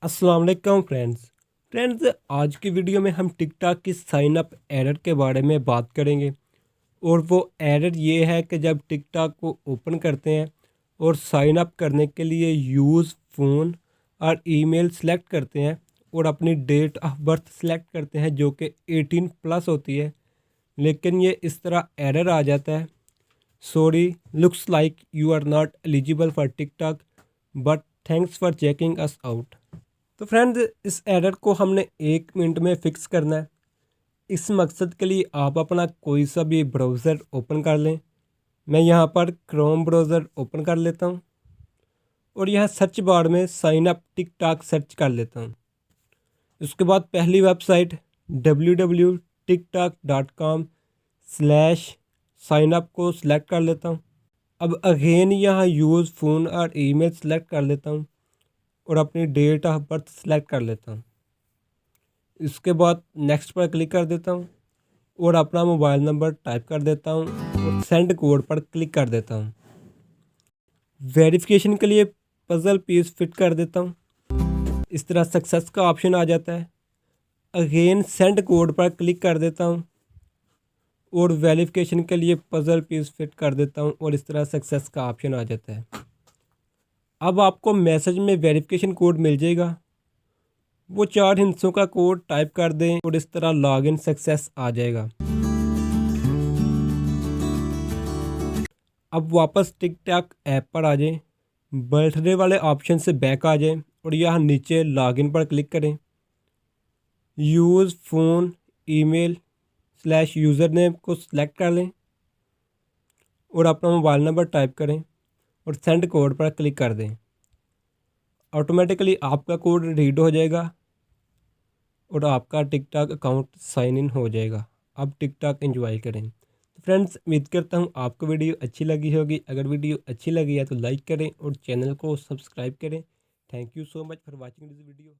अस्सलाम वालेकुम फ्रेंड्स आज की वीडियो में हम टिकटॉक की साइन अप एरर के बारे में बात करेंगे। और वो एरर ये है कि जब टिकटॉक को ओपन करते हैं और साइन अप करने के लिए यूज़ फ़ोन और ईमेल सेलेक्ट करते हैं और अपनी डेट ऑफ बर्थ सेलेक्ट करते हैं जो कि 18 प्लस होती है, लेकिन ये इस तरह एरर आ जाता है, sorry looks like you are not eligible for TikTok but thanks for checking us out. तो फ्रेंड्स इस एरर को हमने 1 मिनट में फ़िक्स करना है। इस मकसद के लिए आप अपना कोई सा भी ब्राउज़र ओपन कर लें। मैं यहाँ पर क्रोम ब्राउज़र ओपन कर लेता हूँ और यहाँ सर्च बार में साइन अप टिकटॉक सर्च कर लेता हूँ। उसके बाद पहली वेबसाइट www.tiktok.com/साइनअप को सिलेक्ट कर लेता हूँ। अब अगेन यहाँ यूज़ फ़ोन और ईमेल सेलेक्ट कर लेता हूँ और अपनी डेट ऑफ बर्थ सेलेक्ट कर लेता हूँ। इसके बाद नेक्स्ट पर क्लिक कर देता हूँ और अपना मोबाइल नंबर टाइप कर देता हूँ और सेंड कोड पर क्लिक कर देता हूँ। वेरिफिकेशन के लिए पजल पीस फिट कर देता हूँ। इस तरह सक्सेस का ऑप्शन आ जाता है। अगेन सेंड कोड पर क्लिक कर देता हूँ और वेरिफिकेशन के लिए पजल पीस फिट कर देता हूँ और इस तरह सक्सेस का ऑप्शन आ जाता है। अब आपको मैसेज में वेरिफिकेशन कोड मिल जाएगा, वो 4 हिंसों का कोड टाइप कर दें और इस तरह लॉगिन सक्सेस आ जाएगा। अब वापस टिकटॉक ऐप पर आ जाएं, बर्थडे वाले ऑप्शन से बैक आ जाएं और यहाँ नीचे लॉगिन पर क्लिक करें। Use phone email / user name को सिलेक्ट कर लें और अपना मोबाइल नंबर टाइप करें और सेंड कोड पर क्लिक कर दें। ऑटोमेटिकली आपका कोड रीड हो जाएगा और आपका टिकटॉक अकाउंट साइन इन हो जाएगा। आप टिकटॉक एंजॉय करें। तो फ्रेंड्स उम्मीद करता हूँ आपको वीडियो अच्छी लगी होगी। अगर वीडियो अच्छी लगी है तो लाइक करें और चैनल को सब्सक्राइब करें। Thank you so much for watching this video.